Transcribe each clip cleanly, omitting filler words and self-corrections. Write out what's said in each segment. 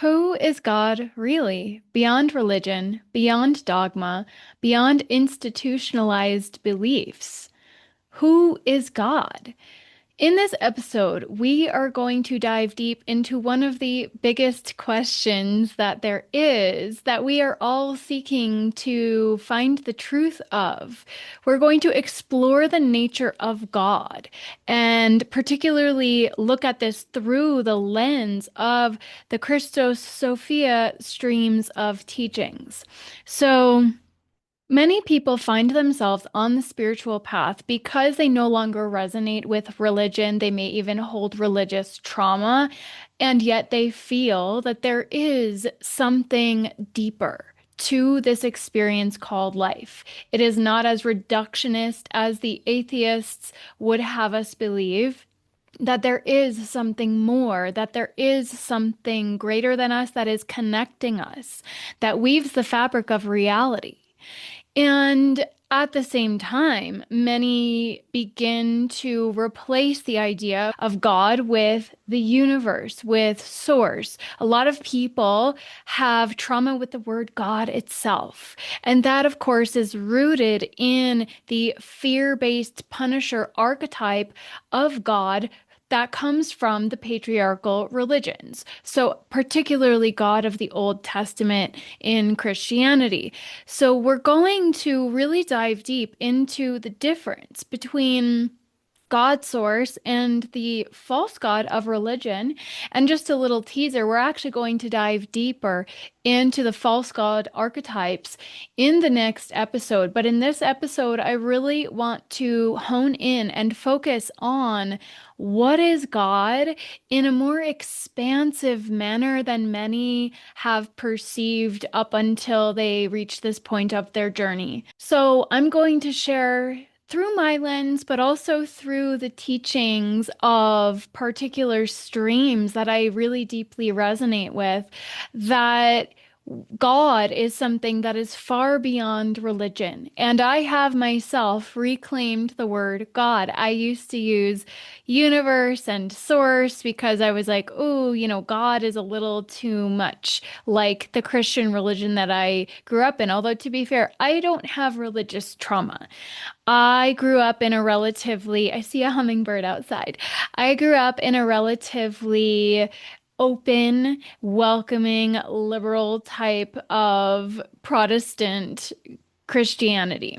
Who is God really? Beyond religion, beyond dogma, beyond institutionalized beliefs. Who is God? In this episode, we are going to dive deep into one of the biggest questions that there is that we are all seeking to find the truth of. We're going to explore the nature of God and particularly look at this through the lens of the Christos-Sophia streams of teachings. So, many people find themselves on the spiritual path because they no longer resonate with religion. They may even hold religious trauma, and yet they feel that there is something deeper to this experience called life. It is not as reductionist as the atheists would have us believe. That there is something more, that there is something greater than us that is connecting us, that weaves the fabric of reality. And at the same time, many begin to replace the idea of God with the universe, with source. A lot of people have trauma with the word God itself. And that, of course, is rooted in the fear-based punisher archetype of God that comes from the patriarchal religions. So, particularly God of the Old Testament in Christianity. So, we're going to really dive deep into the difference between God source and the false God of religion. And just a little teaser, we're actually going to dive deeper into the false God archetypes in the next episode. But in this episode, I really want to hone in and focus on what is God in a more expansive manner than many have perceived up until they reach this point of their journey. So I'm going to share through my lens, but also through the teachings of particular streams that I really deeply resonate with, that God is something that is far beyond religion. And I have myself reclaimed the word God. I used to use universe and source because I was like, oh, God is a little too much like the Christian religion that I grew up in. Although, to be fair, I don't have religious trauma. I grew up in a relatively, I see a hummingbird outside. I grew up in a relatively open, welcoming, liberal type of Protestant Christianity.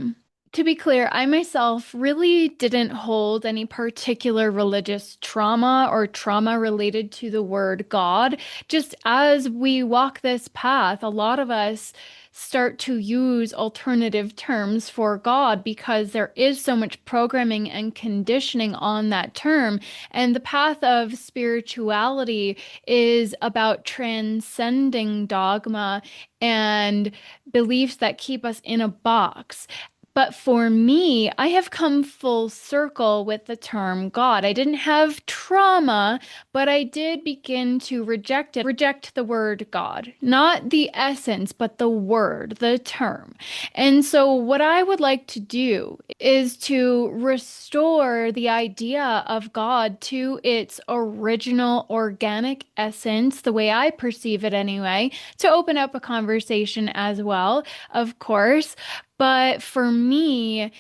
To be clear, I myself really didn't hold any particular religious trauma or trauma related to the word God. Just as we walk this path, a lot of us start to use alternative terms for God because there is so much programming and conditioning on that term. And the path of spirituality is about transcending dogma and beliefs that keep us in a box. But for me, I have come full circle with the term God. I didn't have trauma, but I did begin to reject the word God, not the essence, but the word, the term. And so, what I would like to do is to restore the idea of God to its original organic essence, the way I perceive it anyway, to open up a conversation as well, of course. But for me,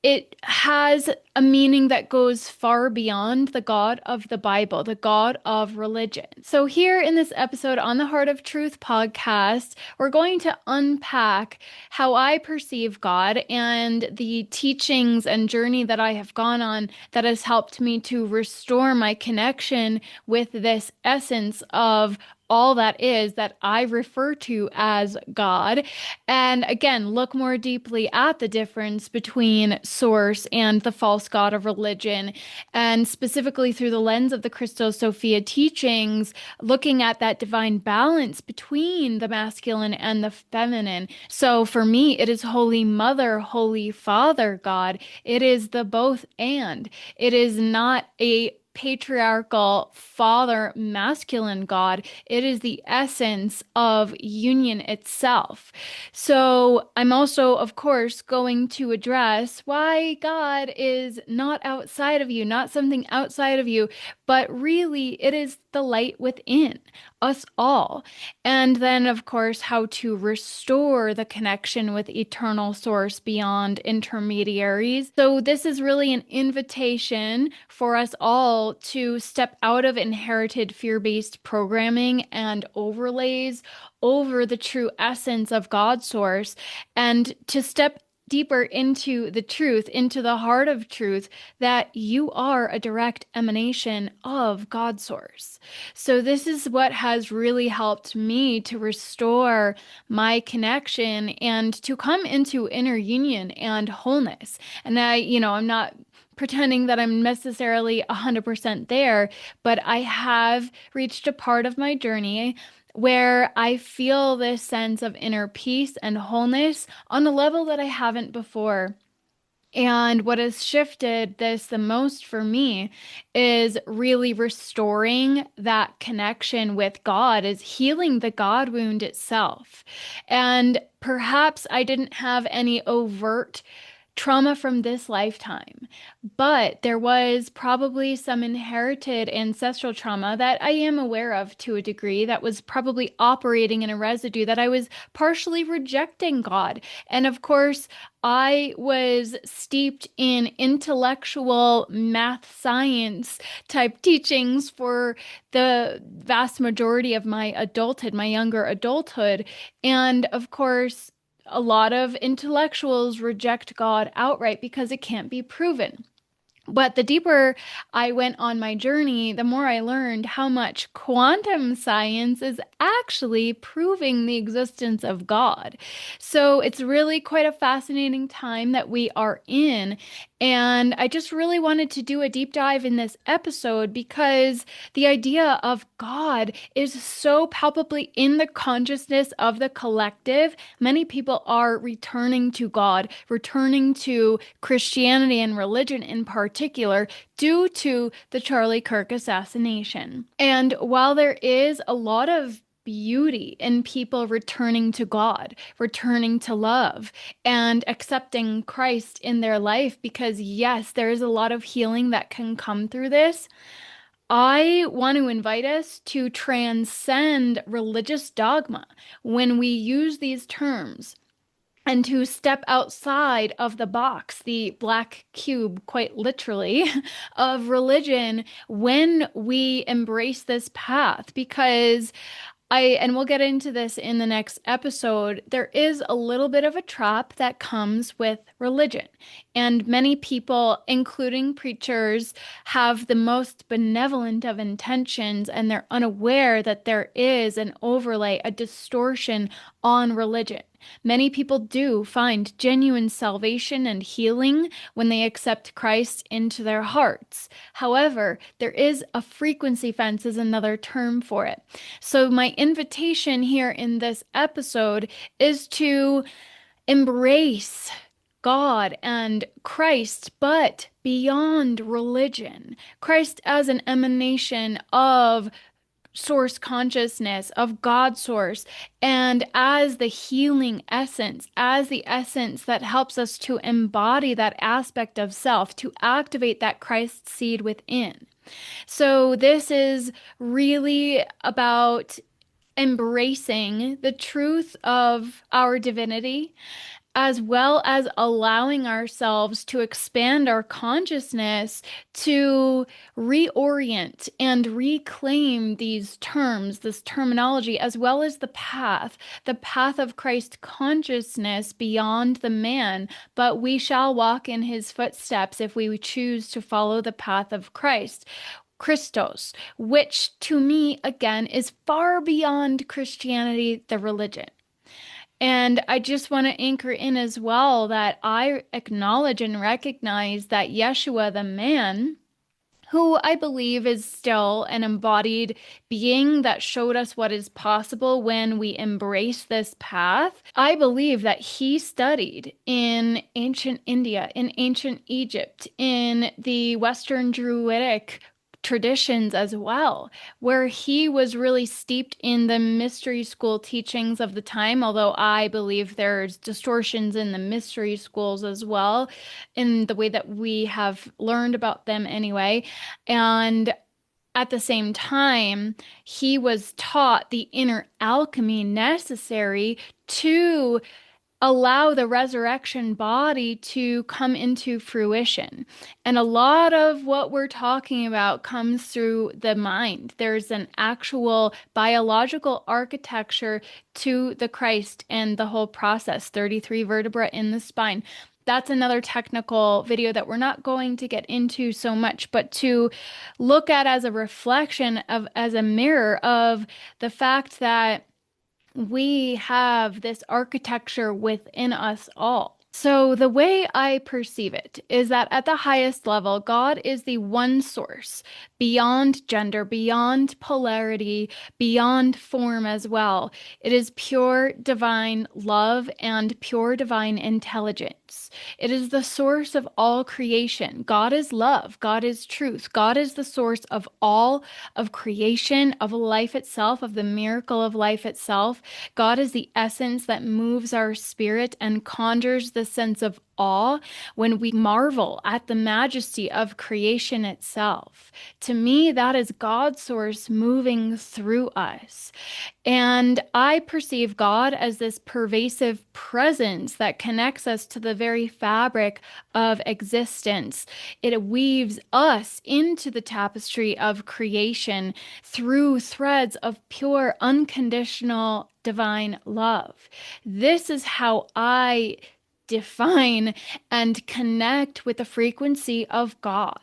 it has a meaning that goes far beyond the God of the Bible, the God of religion. So, here in this episode on the Heart of Truth podcast, we're going to unpack how I perceive God and the teachings and journey that I have gone on that has helped me to restore my connection with this essence of all that is that I refer to as God. And again, look more deeply at the difference between source and the false god of religion, and specifically through the lens of the Christos-Sophia teachings, looking at that divine balance between the masculine and the feminine. So for me, it is Holy Mother, Holy Father God. It is the both and. It is not a patriarchal father masculine God. It is the essence of union itself. So I'm also, of course, going to address why God is not outside of you, not something outside of you, but really it is the light within. us all. And then, of course, how to restore the connection with eternal source beyond intermediaries. So, this is really an invitation for us all to step out of inherited fear-based programming and overlays over the true essence of God source and to step deeper into the truth, into the heart of truth, that you are a direct emanation of God source. So, this is what has really helped me to restore my connection and to come into inner union and wholeness. And I'm not pretending that I'm necessarily 100% there, but I have reached a part of my journey where I feel this sense of inner peace and wholeness on a level that I haven't before. And what has shifted this the most for me is really restoring that connection with God, is healing the God wound itself. And perhaps I didn't have any overt trauma from this lifetime, but there was probably some inherited ancestral trauma that I am aware of to a degree that was probably operating in a residue that I was partially rejecting God. And of course, I was steeped in intellectual math science type teachings for the vast majority of my adulthood, my younger adulthood. And of course, a lot of intellectuals reject God outright because it can't be proven. But the deeper I went on my journey, the more I learned how much quantum science is actually proving the existence of God. So it's really quite a fascinating time that we are in. And I just really wanted to do a deep dive in this episode because the idea of God is so palpably in the consciousness of the collective. Many people are returning to God, returning to Christianity and religion in particular, due to the Charlie Kirk assassination. And while there is a lot of beauty in people returning to God, returning to love, and accepting Christ in their life, because yes, there is a lot of healing that can come through this. I want to invite us to transcend religious dogma when we use these terms and to step outside of the box, the black cube, quite literally, of religion when we embrace this path. Because and we'll get into this in the next episode, there is a little bit of a trap that comes with religion. And many people, including preachers, have the most benevolent of intentions, and they're unaware that there is an overlay, a distortion on religion. Many people do find genuine salvation and healing when they accept Christ into their hearts. However, there is a frequency fence, is another term for it. So my invitation here in this episode is to embrace God and Christ, but beyond religion. Christ as an emanation of source consciousness, of God source, and as the healing essence, as the essence that helps us to embody that aspect of self, to activate that Christ seed within. So this is really about embracing the truth of our divinity, as well as allowing ourselves to expand our consciousness to reorient and reclaim these terms, this terminology, as well as the path of Christ consciousness beyond the man. But we shall walk in his footsteps if we choose to follow the path of Christ. Christos, which to me, again, is far beyond Christianity, the religion. And I just want to anchor in as well that I acknowledge and recognize that Yeshua, the man, who I believe is still an embodied being that showed us what is possible when we embrace this path. I believe that he studied in ancient India, in ancient Egypt, in the Western Druidic traditions as well, where he was really steeped in the mystery school teachings of the time, although I believe there's distortions in the mystery schools as well, in the way that we have learned about them anyway. And at the same time, he was taught the inner alchemy necessary to allow the resurrection body to come into fruition. And a lot of what we're talking about comes through the mind. There's an actual biological architecture to the Christ and the whole process, 33 vertebrae in the spine. That's another technical video that we're not going to get into so much, but to look at as a reflection of, as a mirror of the fact that we have this architecture within us all. So, the way I perceive it is that at the highest level, God is the one source beyond gender, beyond polarity, beyond form as well. It is pure divine love and pure divine intelligence. It is the source of all creation. God is love. God is truth. God is the source of all of creation, of life itself, of the miracle of life itself. God is the essence that moves our spirit and conjures the sense of awe when we marvel at the majesty of creation itself. To me, that is God's source moving through us. And I perceive God as this pervasive presence that connects us to the very fabric of existence. It weaves us into the tapestry of creation through threads of pure, unconditional, divine love. This is how I define and connect with the frequency of God.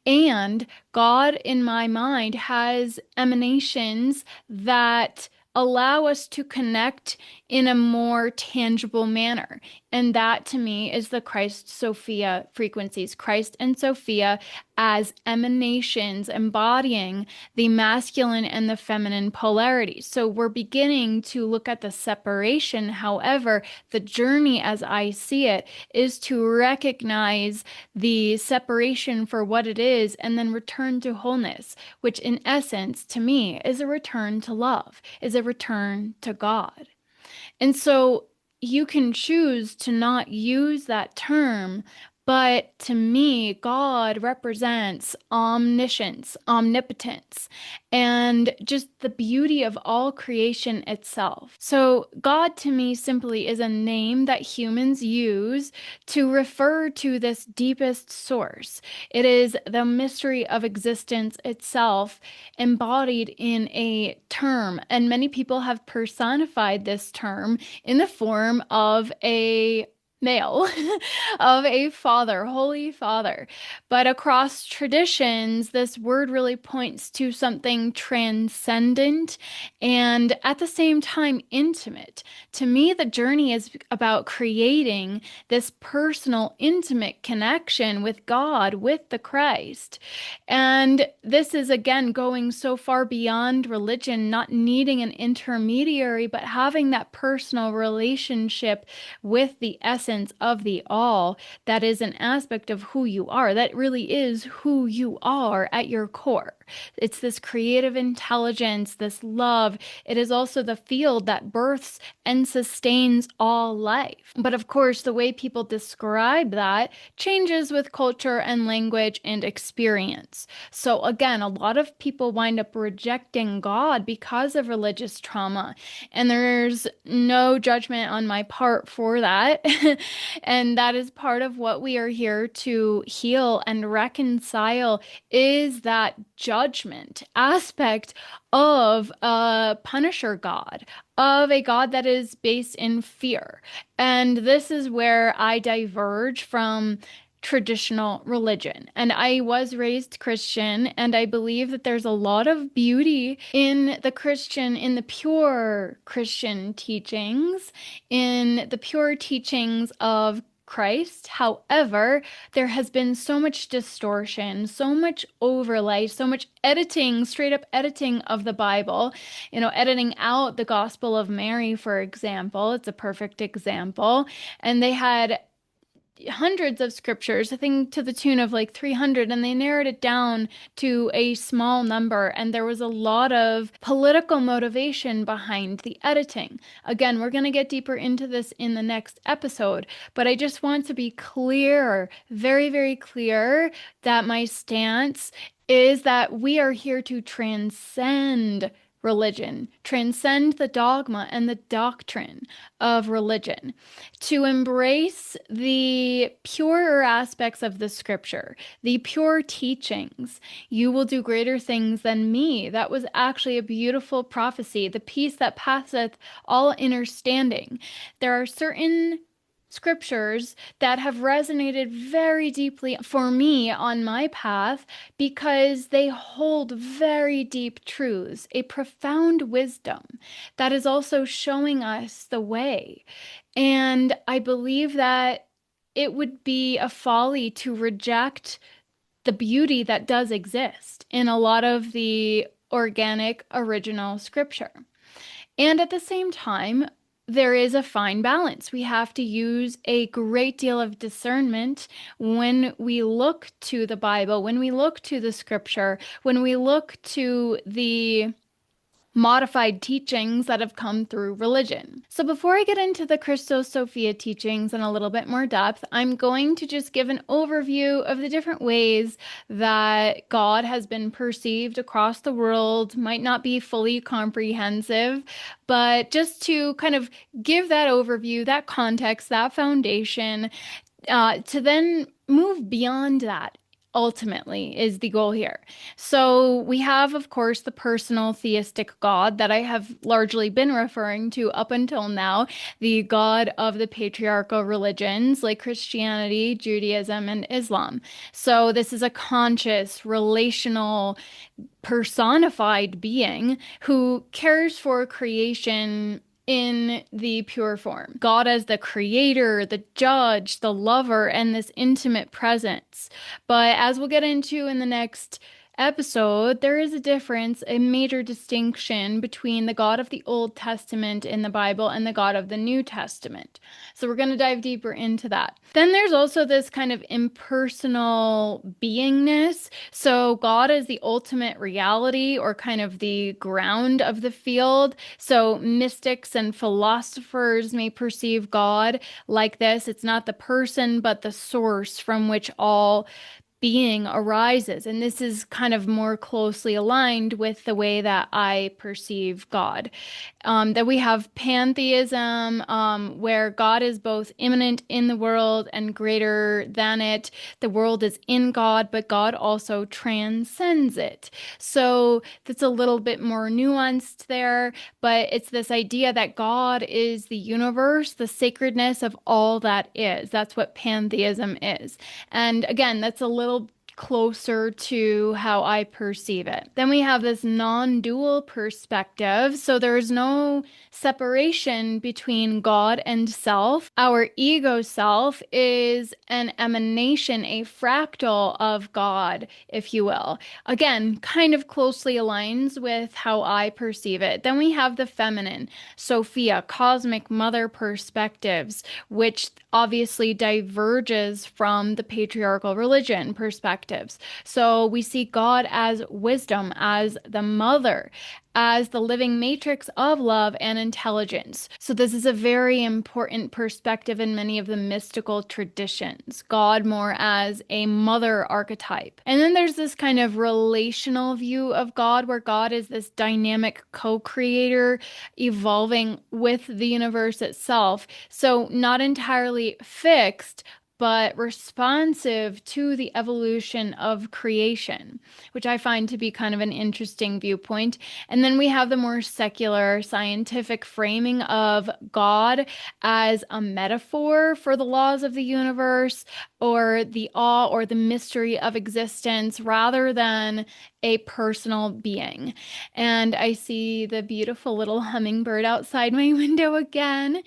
And God, in my mind, has emanations that allow us to connect in a more tangible manner. And that to me is the Christ-Sophia frequencies, Christ and Sophia as emanations embodying the masculine and the feminine polarities. So we're beginning to look at the separation. However, the journey as I see it is to recognize the separation for what it is and then return to wholeness, which in essence to me is a return to love, is a return to God. And so you can choose to not use that term, but to me, God represents omniscience, omnipotence, and just the beauty of all creation itself. So, God to me simply is a name that humans use to refer to this deepest source. It is the mystery of existence itself embodied in a term, and many people have personified this term in the form of a male, of a father, holy father. But across traditions, this word really points to something transcendent and at the same time intimate. To me, the journey is about creating this personal, intimate connection with God, with the Christ. And this is again going so far beyond religion, not needing an intermediary, but having that personal relationship with the essence of the all that is an aspect of who you are. That really is who you are at your core. It's this creative intelligence, this love. It is also the field that births and sustains all life. But of course, the way people describe that changes with culture and language and experience. So again, a lot of people wind up rejecting God because of religious trauma. And there's no judgment on my part for that. And that is part of what we are here to heal and reconcile is that judgment aspect of a punisher God, of a God that is based in fear. And this is where I diverge from traditional religion. And I was raised Christian, and I believe that there's a lot of beauty in the Christian, in the pure Christian teachings, in the pure teachings of Christ. However, there has been so much distortion, so much overlay, so much editing, straight up editing of the Bible, editing out the Gospel of Mary, for example. It's a perfect example. And they had hundreds of scriptures, I think to the tune of like 300, and they narrowed it down to a small number. And there was a lot of political motivation behind the editing. Again, we're going to get deeper into this in the next episode, but I just want to be clear, very, very clear, that my stance is that we are here to transcend religion, transcend the dogma and the doctrine of religion, to embrace the purer aspects of the scripture, the pure teachings. You will do greater things than me. That was actually a beautiful prophecy, the peace that passeth all understanding. There are certain scriptures that have resonated very deeply for me on my path because they hold very deep truths, a profound wisdom that is also showing us the way. And I believe that it would be a folly to reject the beauty that does exist in a lot of the organic original scripture. And at the same time, there is a fine balance. We have to use a great deal of discernment when we look to the Bible, when we look to the scripture, when we look to the modified teachings that have come through religion. So before I get into the Christos-Sophia teachings in a little bit more depth, I'm going to just give an overview of the different ways that God has been perceived across the world. Might not be fully comprehensive, but just to kind of give that overview, that context, that foundation, to then move beyond that ultimately is the goal here. So we have, of course, the personal theistic God that I have largely been referring to up until now, the God of the patriarchal religions like Christianity, Judaism, and Islam. So this is a conscious, relational, personified being who cares for creation in the pure form. God as the creator, the judge, the lover, and this intimate presence. But as we'll get into in the next episode, there is a difference, a major distinction between the God of the Old Testament in the Bible and the God of the New Testament. So we're going to dive deeper into that. Then there's also this kind of impersonal beingness. So God is the ultimate reality or kind of the ground of the field. So mystics and philosophers may perceive God like this. It's not the person, but the source from which all being arises. And this is kind of more closely aligned with the way that I perceive God. That we have pantheism, where God is both immanent in the world and greater than it. The world is in God, but God also transcends it. So that's a little bit more nuanced there, but it's this idea that God is the universe, the sacredness of all that is. That's what pantheism is. And again, that's a little closer to how I perceive it. Then we have this non-dual perspective. So there's no separation between God and self. Our ego self is an emanation, a fractal of God, if you will. Again, kind of closely aligns with how I perceive it. Then we have the feminine, Sophia, cosmic mother perspectives, which obviously diverges from the patriarchal religion perspectives. So we see God as wisdom, as the mother, as the living matrix of love and intelligence. So this is a very important perspective in many of the mystical traditions. God more as a mother archetype. And then there's this kind of relational view of God where God is this dynamic co-creator evolving with the universe itself. So not entirely fixed, but responsive to the evolution of creation, which I find to be kind of an interesting viewpoint. And then we have the more secular scientific framing of God as a metaphor for the laws of the universe or the awe or the mystery of existence rather than a personal being. And I see the beautiful little hummingbird outside my window again,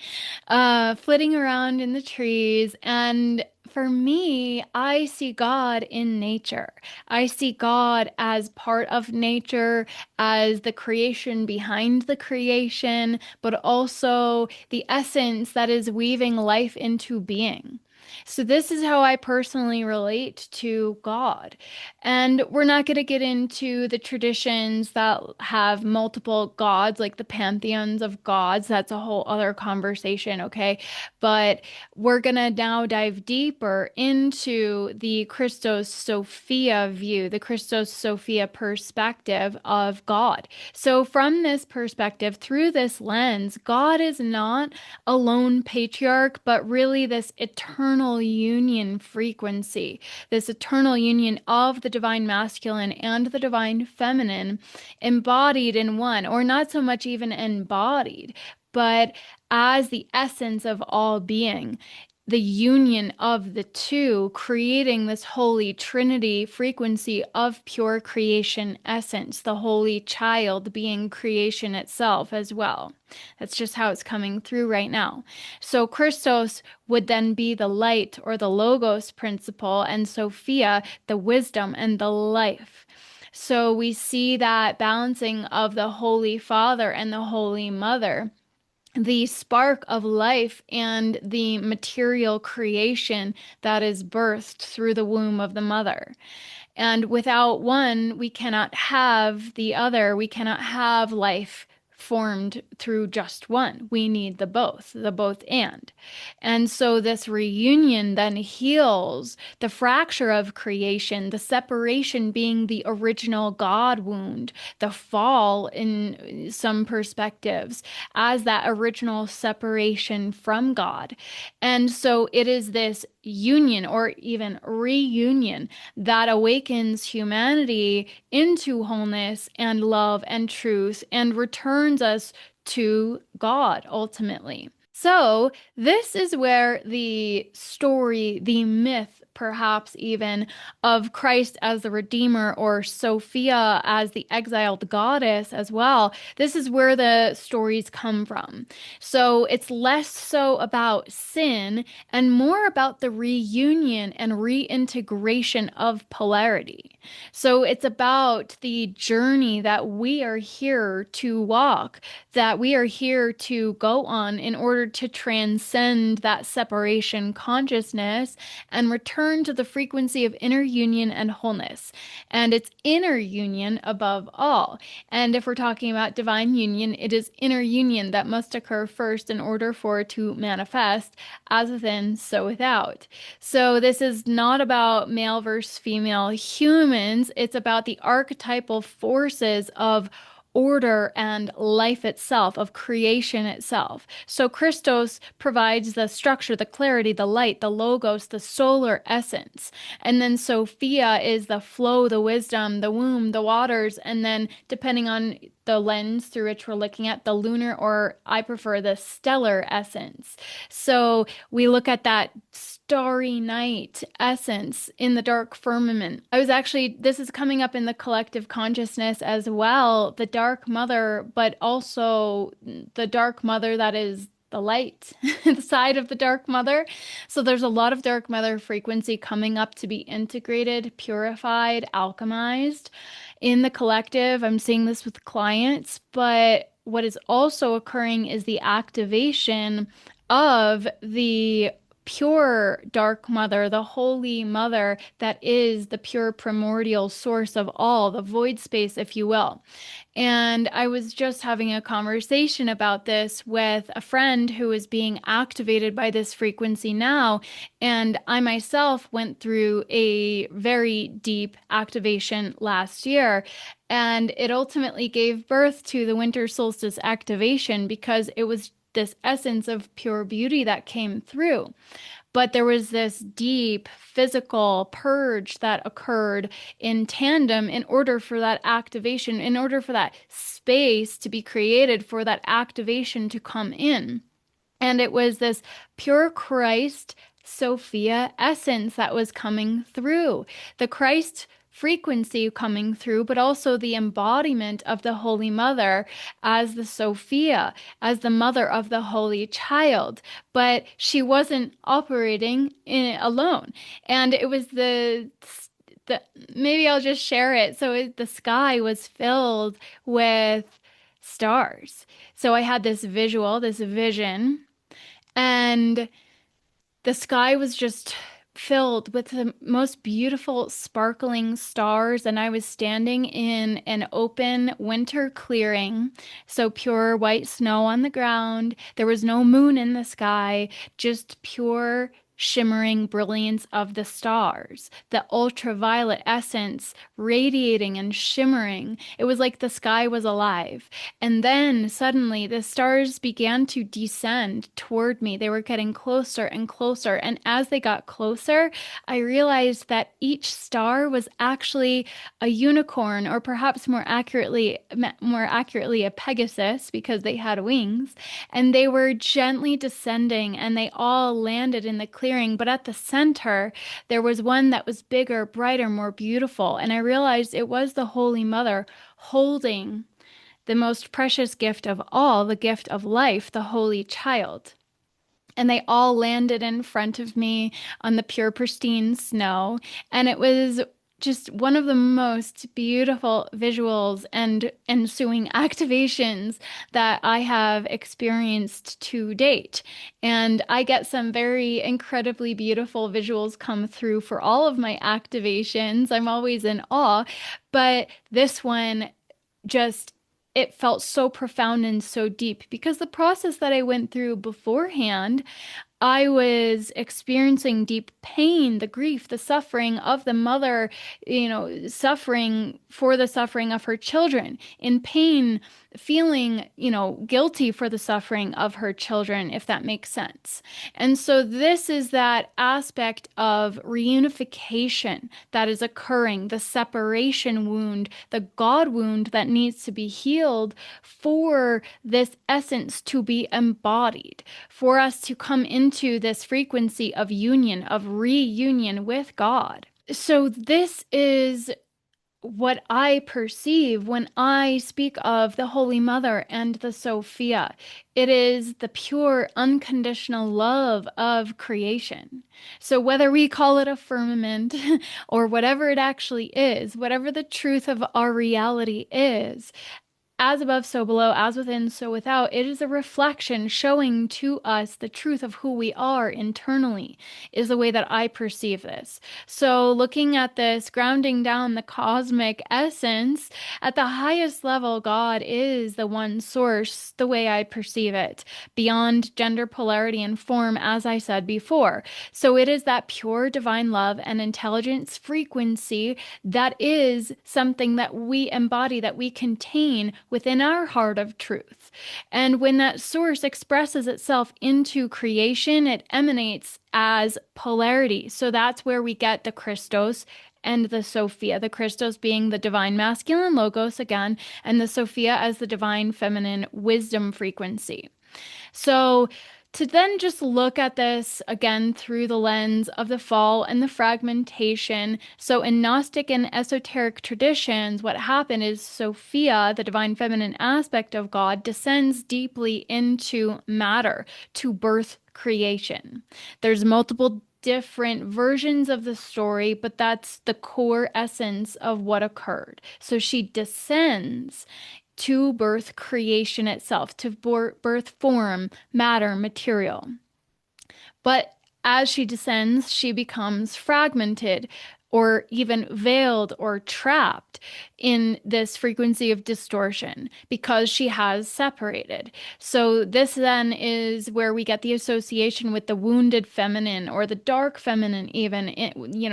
flitting around in the trees. And for me, I see God in nature. I see God as part of nature, as the creation behind the creation, but also the essence that is weaving life into being. So this is how I personally relate to God. And we're not going to get into the traditions that have multiple gods, like the pantheons of gods. That's a whole other conversation, okay? But we're going to now dive deeper into the Christos-Sophia view, the Christos-Sophia perspective of God. So from this perspective, through this lens, God is not a lone patriarch, but really this eternal union frequency, this eternal union of the divine masculine and the divine feminine embodied in one, or not so much even embodied, but as the essence of all being, the union of the two, creating this holy trinity frequency of pure creation essence, the holy child being creation itself as well. That's just how it's coming through right now. So Christos would then be the light or the logos principle, and Sophia, the wisdom and the life. So we see that balancing of the Holy Father and the Holy Mother, the spark of life and the material creation that is birthed through the womb of the mother. And without one, we cannot have the other. We cannot have life formed through just one. We need the both and. And so this reunion then heals the fracture of creation, the separation being the original God wound, the fall in some perspectives as that original separation from God. And so it is this union or even reunion that awakens humanity into wholeness and love and truth and returns us to God ultimately. So, this is where the story, the myth, perhaps even, of Christ as the Redeemer or Sophia as the exiled goddess as well, this is where the stories come from. So, it's less so about sin and more about the reunion and reintegration of polarity. So, it's about the journey that we are here to walk, that we are here to go on in order to transcend that separation consciousness and return to the frequency of inner union and wholeness. And it's inner union above all. And if we're talking about divine union, it is inner union that must occur first in order for it to manifest as within, so without. So this is not about male versus female humans. It's about the archetypal forces of order and life itself, of creation itself. So Christos provides the structure, the clarity, the light, the logos, the solar essence. And then Sophia is the flow, the wisdom, the womb, the waters, and then depending on the lens through which we're looking at, the lunar, or I prefer the stellar essence. So we look at that starry night essence in the dark firmament. This is coming up in the collective consciousness as well, the dark mother, but also the dark mother that is the light, the side of the dark mother. So there's a lot of dark mother frequency coming up to be integrated, purified, alchemized in the collective. I'm seeing this with clients, but what is also occurring is the activation of the pure dark mother, the holy mother that is the pure primordial source of all, the void space, if you will. And I was just having a conversation about this with a friend who is being activated by this frequency now. And I myself went through a very deep activation last year. And it ultimately gave birth to the winter solstice activation because it was this essence of pure beauty that came through. But there was this deep physical purge that occurred in tandem in order for that activation, in order for that space to be created, for that activation to come in. And it was this pure Christ Sophia essence that was coming through. The Christ frequency coming through, but also the embodiment of the Holy Mother as the Sophia, as the mother of the Holy Child. But she wasn't operating alone. And it was the maybe I'll just share it. So the sky was filled with stars. So I had this visual, this vision, and The sky was just filled with the most beautiful sparkling stars, and I was standing in an open winter clearing, so pure white snow on the ground. There was no moon in the sky, just pure shimmering brilliance of the stars, the ultraviolet essence radiating and shimmering. It was like the sky was alive. And then suddenly the stars began to descend toward me. They were getting closer and closer. And as they got closer, I realized that each star was actually a unicorn, or perhaps more accurately a Pegasus, because they had wings. And they were gently descending, and they all landed in the clearing. But at the center, there was one that was bigger, brighter, more beautiful. And I realized it was the Holy Mother holding the most precious gift of all, the gift of life, the Holy Child. And they all landed in front of me on the pure, pristine snow. And it was just one of the most beautiful visuals and ensuing activations that I have experienced to date. And I get some very incredibly beautiful visuals come through for all of my activations. I'm always in awe, but this one just it felt so profound and so deep because the process that I went through beforehand, I was experiencing deep pain, the grief, the suffering of the mother, suffering for the suffering of her children, in pain, feeling, guilty for the suffering of her children, if that makes sense. And so this is that aspect of reunification that is occurring, the separation wound, the God wound that needs to be healed for this essence to be embodied, for us to come into this frequency of union, of reunion with God. So this is what I perceive when I speak of the Holy Mother and the Sophia. It is the pure, unconditional love of creation. So whether we call it a firmament or whatever it actually is, whatever the truth of our reality is, as above, so below, as within, so without. It is a reflection showing to us the truth of who we are internally, is the way that I perceive this. So, looking at this, grounding down the cosmic essence, at the highest level, God is the one source, the way I perceive it, beyond gender polarity and form, as I said before. So, it is that pure divine love and intelligence frequency that is something that we embody, that we contain within our heart of truth. And when that source expresses itself into creation, it emanates as polarity. So that's where we get the Christos and the Sophia. The Christos being the divine masculine logos again, and the Sophia as the divine feminine wisdom frequency. So to then just look at this again through the lens of the fall and the fragmentation. So in Gnostic and esoteric traditions, what happened is Sophia, the divine feminine aspect of God, descends deeply into matter to birth creation. There's multiple different versions of the story, but that's the core essence of what occurred. So she descends to birth creation itself, to birth form, matter, material. But as she descends, she becomes fragmented or even veiled or trapped in this frequency of distortion because she has separated. So this then is where we get the association with the wounded feminine or the dark feminine even,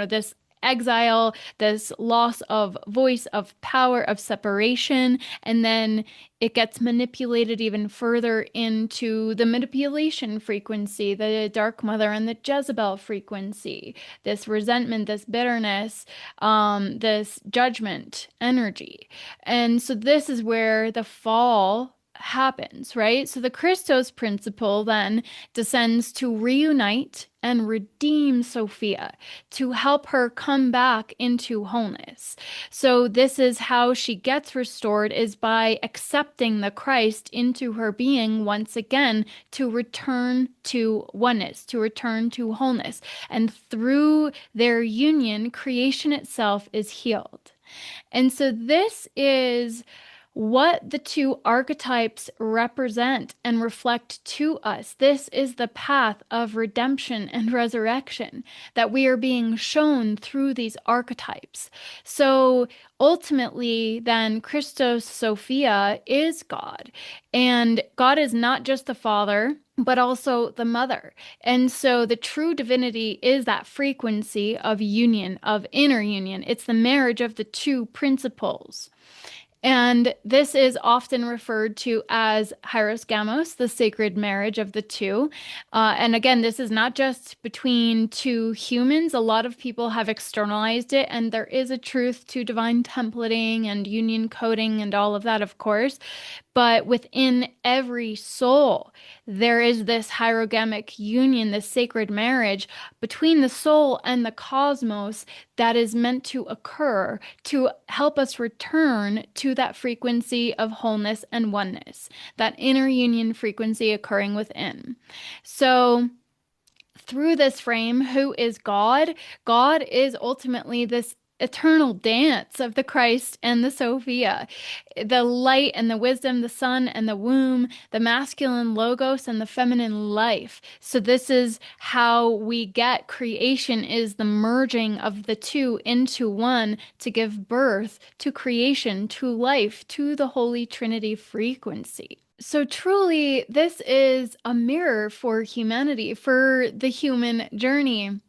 this exile, this loss of voice, of power, of separation, and then it gets manipulated even further into the manipulation frequency, the dark mother and the Jezebel frequency, this resentment, this bitterness, this judgment energy. And so this is where the fall happens, right? So the Christos principle then descends to reunite and redeem Sophia, to help her come back into wholeness. So this is how she gets restored, is by accepting the Christ into her being once again, to return to oneness, to return to wholeness. And through their union, creation itself is healed. And so this is what the two archetypes represent and reflect to us. This is the path of redemption and resurrection that we are being shown through these archetypes. So ultimately, then, Christos-Sophia is God. And God is not just the Father, but also the Mother. And so the true divinity is that frequency of union, of inner union. It's the marriage of the two principles. And this is often referred to as Hieros Gamos, the sacred marriage of the two. And again, this is not just between two humans. A lot of people have externalized it, and there is a truth to divine templating and union coding and all of that, of course. But within every soul, there is this hierogamic union, this sacred marriage between the soul and the cosmos that is meant to occur to help us return to that frequency of wholeness and oneness, that inner union frequency occurring within. So, through this frame, who is God? God is ultimately this eternal dance of the Christ and the Sophia, the light and the wisdom, the sun and the womb, the masculine logos and the feminine life. So this is how we get creation, is the merging of the two into one to give birth to creation, to life, to the Holy Trinity frequency. So truly, this is a mirror for humanity, for the human journey.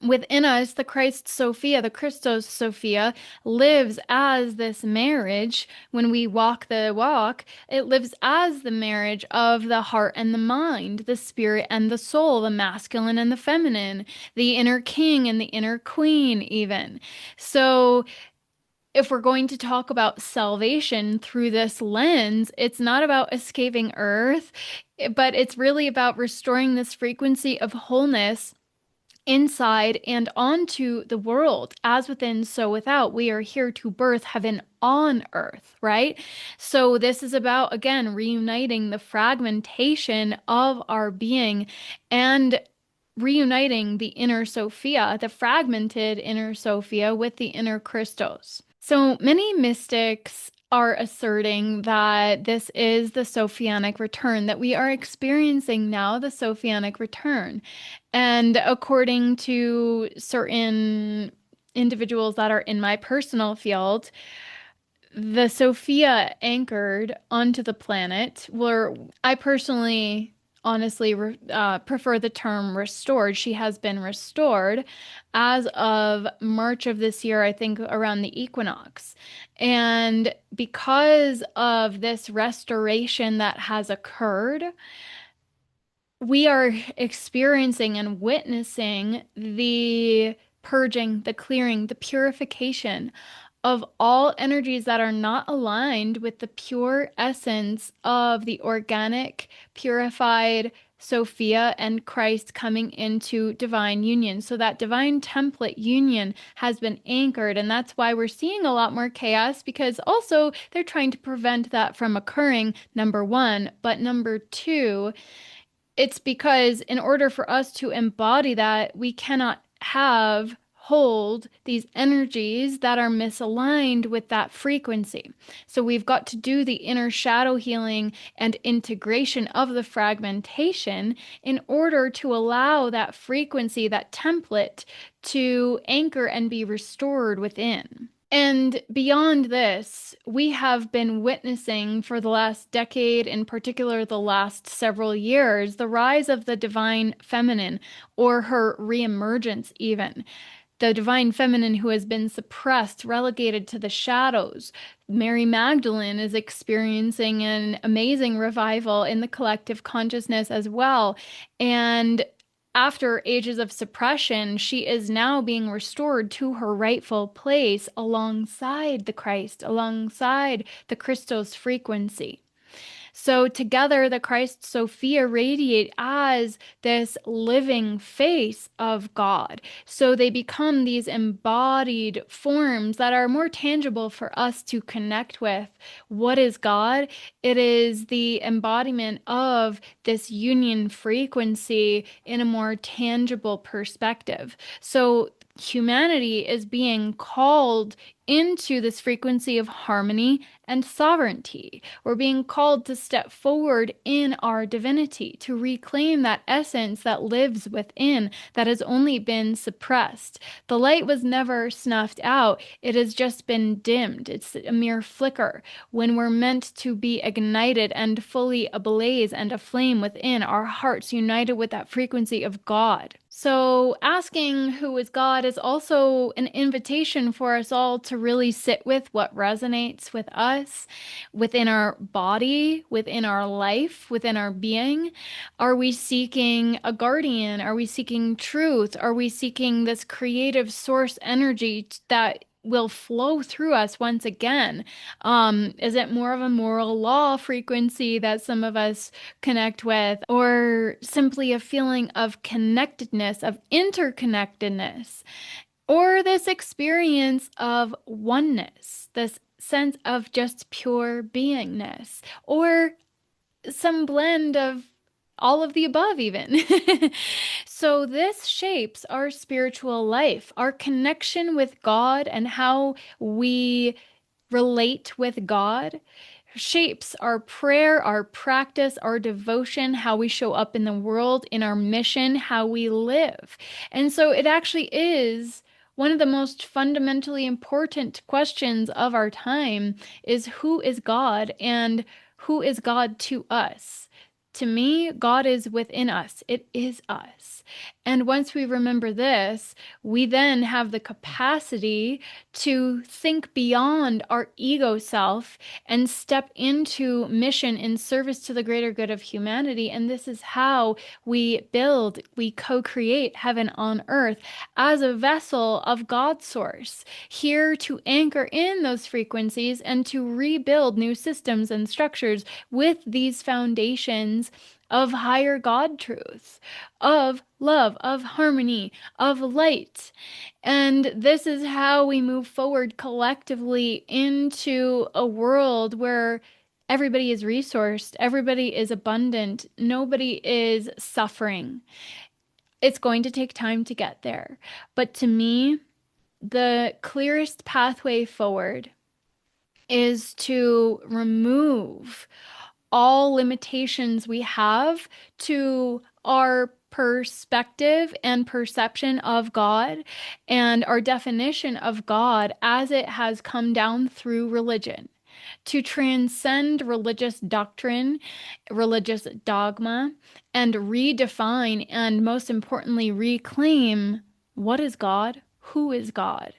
Within us, the Christ-Sophia, the Christos-Sophia, lives as this marriage. When we walk the walk, it lives as the marriage of the heart and the mind, the spirit and the soul, the masculine and the feminine, the inner king and the inner queen, even. So, if we're going to talk about salvation through this lens, it's not about escaping earth, but it's really about restoring this frequency of wholeness inside and onto the world. As within, so without. We are here to birth heaven on earth, right? So this is about, again, reuniting the fragmentation of our being and reuniting the inner Sophia, the fragmented inner Sophia, with the inner Christos. So many mystics are asserting that this is the Sophianic return, that we are experiencing now the Sophianic return. And according to certain individuals that are in my personal field, the Sophia anchored onto the planet, where I personally honestly prefer the term restored. She has been restored as of March of this year, I think around the equinox. And because of this restoration that has occurred, we are experiencing and witnessing the purging, the clearing, the purification of all energies that are not aligned with the pure essence of the organic, purified Sophia and Christ coming into divine union. So that divine template union has been anchored, and that's why we're seeing a lot more chaos, because also they're trying to prevent that from occurring, number one. But number two, it's because in order for us to embody that, we cannot hold these energies that are misaligned with that frequency. So we've got to do the inner shadow healing and integration of the fragmentation in order to allow that frequency, that template, to anchor and be restored within. And beyond this, we have been witnessing for the last decade, in particular the last several years, the rise of the divine feminine, or her reemergence even. The divine feminine who has been suppressed, relegated to the shadows. Mary Magdalene is experiencing an amazing revival in the collective consciousness as well. And after ages of suppression, she is now being restored to her rightful place alongside the Christ, alongside the Christos frequency. So together, the Christ-Sophia radiate as this living face of God. So they become these embodied forms that are more tangible for us to connect with. What is God? It is the embodiment of this union frequency in a more tangible perspective. So humanity is being called into this frequency of harmony and sovereignty. We're being called to step forward in our divinity, to reclaim that essence that lives within, that has only been suppressed. The light was never snuffed out, it has just been dimmed. It's a mere flicker when we're meant to be ignited and fully ablaze and aflame within our hearts, united with that frequency of God. So, asking who is God is also an invitation for us all to really sit with what resonates with us within our body, within our life, within our being. Are we seeking a guardian? Are we seeking truth? Are we seeking this creative source energy that will flow through us once again? Is it more of a moral law frequency that some of us connect with, or simply a feeling of connectedness, of interconnectedness, or this experience of oneness, this sense of just pure beingness, or some blend of all of the above, even? So, this shapes our spiritual life, our connection with God, and how we relate with God shapes our prayer, our practice, our devotion, how we show up in the world, in our mission, how we live. And so it actually is one of the most fundamentally important questions of our time is who is God and who is God to us? To me, God is within us. It is us. And once we remember this, we then have the capacity to think beyond our ego self and step into mission in service to the greater good of humanity. And this is how we build, we co-create heaven on earth as a vessel of God's source, here to anchor in those frequencies and to rebuild new systems and structures with these foundations of higher God truth, of love, of harmony, of light. And this is how we move forward collectively into a world where everybody is resourced, everybody is abundant, nobody is suffering. It's going to take time to get there. But to me, the clearest pathway forward is to remove all limitations we have to our perspective and perception of God and our definition of God as it has come down through religion. To transcend religious doctrine, religious dogma, and redefine and most importantly, reclaim what is God, who is God,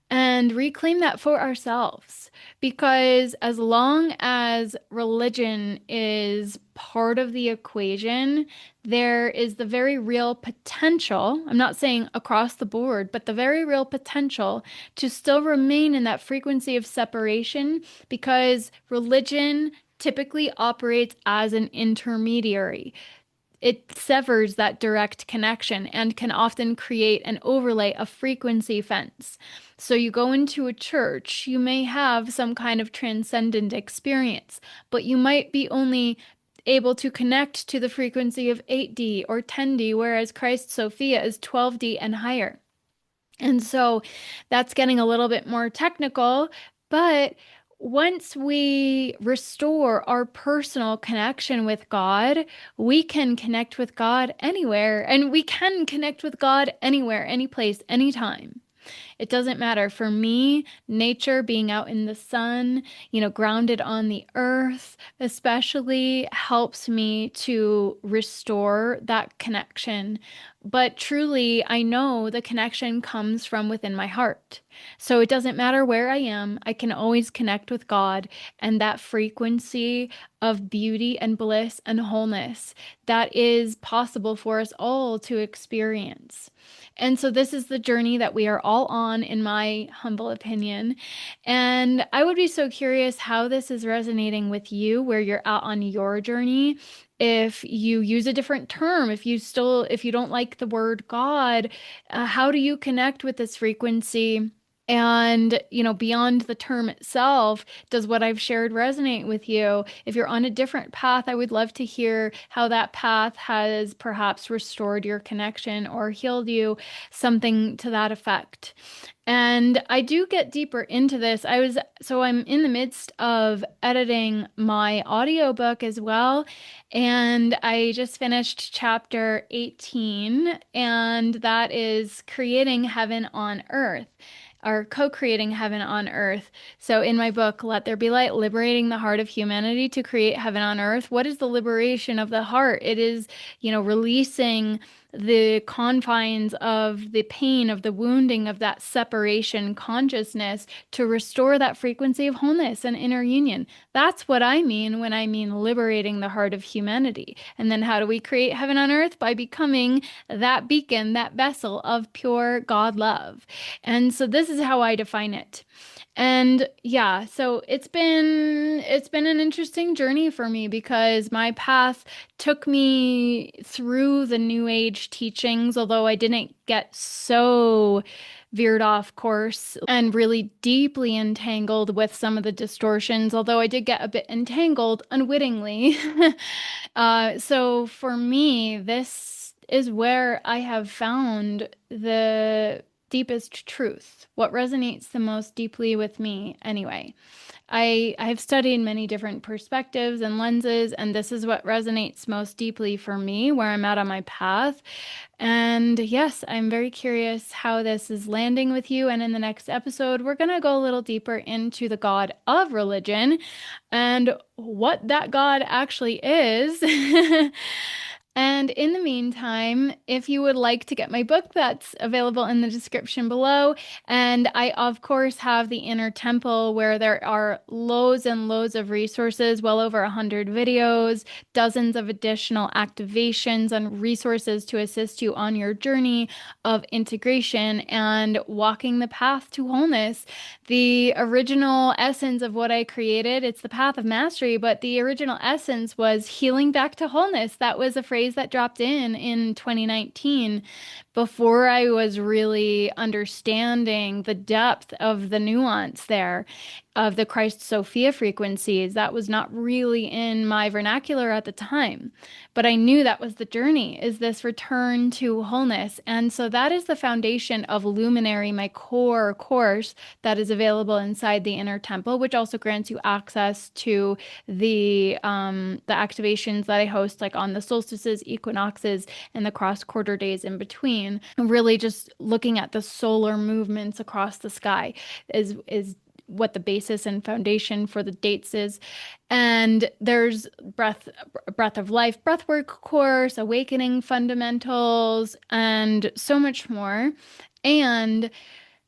and reclaim that for ourselves. Because as long as religion is part of the equation, there is the very real potential, I'm not saying across the board, but the very real potential to still remain in that frequency of separation, because religion typically operates as an intermediary. It severs that direct connection and can often create an overlay, a frequency fence. So you go into a church, you may have some kind of transcendent experience, but you might be only able to connect to the frequency of 8D or 10D, whereas Christos-Sophia is 12D and higher. And so that's getting a little bit more technical, but once we restore our personal connection with God, we can connect with God anywhere, and we can connect with God anywhere, any place, anytime. It doesn't matter. For me, nature, being out in the sun, grounded on the earth, especially helps me to restore that connection. But truly, I know the connection comes from within my heart. So it doesn't matter where I am, I can always connect with God and that frequency of beauty and bliss and wholeness that is possible for us all to experience. And so this is the journey that we are all on, in my humble opinion. And I would be so curious how this is resonating with you, where you're at on your journey. If you use a different term, if you don't like the word God, how do you connect with this frequency And, beyond the term itself, does what I've shared resonate with you? If you're on a different path, I would love to hear how that path has perhaps restored your connection or healed you, something to that effect. And I do get deeper into this. I'm in the midst of editing my audiobook as well. And I just finished chapter 18, and that is creating heaven on earth, or co-creating heaven on earth. So in my book, Let There Be Light, liberating the heart of humanity to create heaven on earth. What is the liberation of the heart? It is, releasing the confines of the pain, of the wounding, of that separation consciousness to restore that frequency of wholeness and inner union. That's what I mean when I mean liberating the heart of humanity. And then how do we create heaven on earth? By becoming that beacon, that vessel of pure God love. And so this is how I define it. And yeah, so it's been an interesting journey for me because my path took me through the New Age teachings, although I didn't get so veered off course and really deeply entangled with some of the distortions, although I did get a bit entangled unwittingly. So for me, this is where I have found the deepest truth, what resonates the most deeply with me anyway. I have studied many different perspectives and lenses, and this is what resonates most deeply for me, where I'm at on my path. And yes, I'm very curious how this is landing with you. And in the next episode, we're going to go a little deeper into the God of religion and what that God actually is. And in the meantime, if you would like to get my book, that's available in the description below. And I, of course, have the Inner Temple where there are loads and loads of resources, well over 100 videos, dozens of additional activations and resources to assist you on your journey of integration and walking the path to wholeness. The original essence of what I created, it's the path of mastery, but the original essence was healing back to wholeness. That was a phrase that dropped in 2019 before I was really understanding the depth of the nuance there of the Christos-Sophia frequencies. That was not really in my vernacular at the time, but I knew that was the journey, is this return to wholeness. And so that is the foundation of Luminary, my core course that is available inside the Inner Temple, which also grants you access to the activations that I host, like on the solstices, equinoxes, and the cross quarter days in between. Really just looking at the solar movements across the sky is what the basis and foundation for the dates is. And there's breath of life, breathwork course, awakening fundamentals, and so much more. And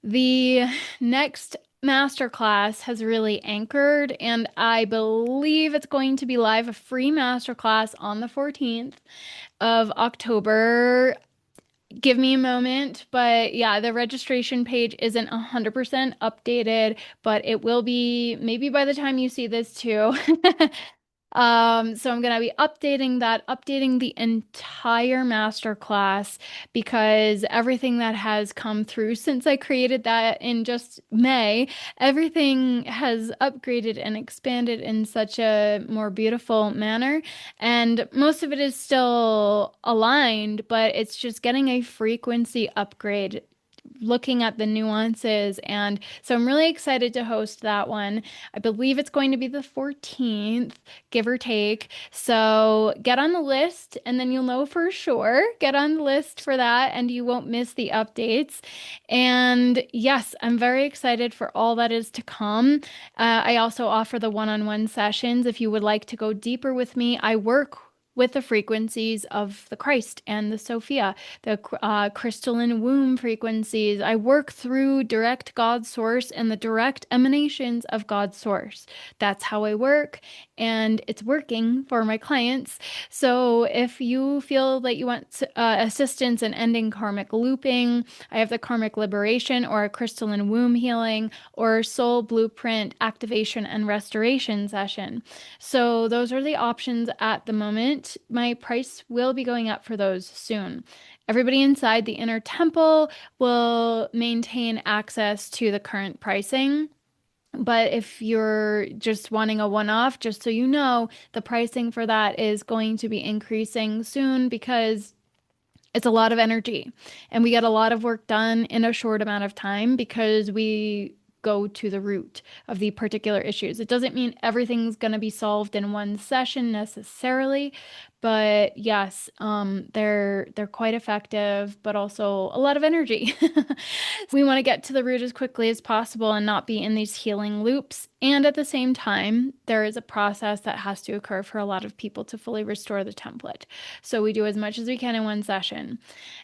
the next masterclass has really anchored, and I believe it's going to be live, a free masterclass on the 14th of October. Give me a moment, but yeah, the registration page isn't 100% updated, but it will be maybe by the time you see this too. So I'm gonna be updating that, updating the entire masterclass because everything that has come through since I created that in just May, everything has upgraded and expanded in such a more beautiful manner. And most of it is still aligned, but it's just getting a frequency upgrade, looking at the nuances. And so I'm really excited to host that one. I believe it's going to be the 14th, give or take. So get on the list and then you'll know for sure. Get on the list for that and you won't miss the updates. And yes, I'm very excited for all that is to come. I also offer the one-on-one sessions. If you would like to go deeper with me, I work with the frequencies of the Christ and the Sophia, the crystalline womb frequencies. I work through direct God source and the direct emanations of God source. That's how I work. and it's working for my clients. So if you feel that you want assistance in ending karmic looping, I have the karmic liberation or a crystalline womb healing or soul blueprint activation and restoration session. So those are the options at the moment. My price will be going up for those soon. Everybody inside the inner temple will maintain access to the current pricing. But if you're just wanting a one-off, just so you know, the pricing for that is going to be increasing soon because it's a lot of energy and we get a lot of work done in a short amount of time because we go to the root of the particular issues. It doesn't mean everything's going to be solved in one session necessarily, but yes, they're quite effective, but also a lot of energy. We want to get to the root as quickly as possible and not be in these healing loops. And at the same time, there is a process that has to occur for a lot of people to fully restore the template. So we do as much as we can in one session.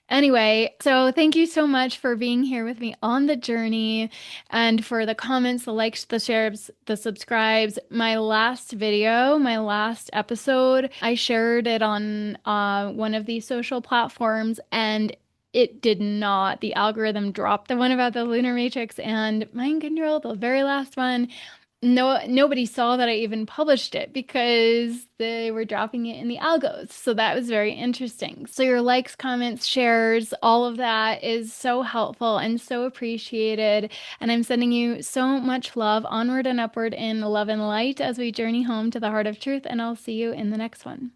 Anyway, so thank you so much for being here with me on the journey and for the comments, the likes, the shares, the subscribes. My last video, my last episode, I shared it on one of these social platforms and it did not. The algorithm dropped the one about the lunar matrix and mind control, the very last one. Nobody saw that I even published it because they were dropping it in the algos. So that was very interesting. So your likes, comments, shares, all of that is so helpful and so appreciated. And I'm sending you so much love onward and upward in love and light as we journey home to the heart of truth. And I'll see you in the next one.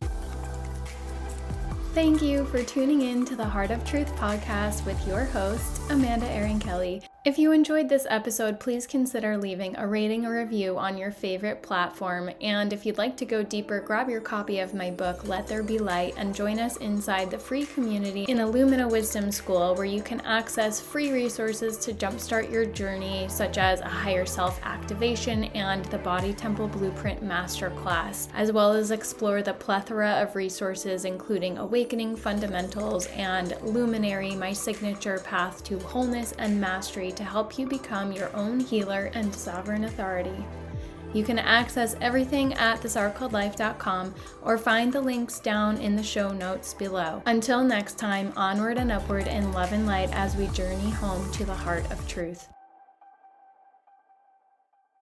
Thank you for tuning in to the Heart of Truth podcast with your host, Amanda Erin Kelly. If you enjoyed this episode, please consider leaving a rating or review on your favorite platform. And if you'd like to go deeper, grab your copy of my book, Let There Be Light, and join us inside the free community in Illumina Wisdom School, where you can access free resources to jumpstart your journey, such as a higher self activation and the Body Temple Blueprint Masterclass, as well as explore the plethora of resources, including Awakening Fundamentals and Luminary, my signature path to wholeness and mastery, to help you become your own healer and sovereign authority. You can access everything at thisartcalledlife.com or find the links down in the show notes below. Until next time, onward and upward in love and light as we journey home to the heart of truth.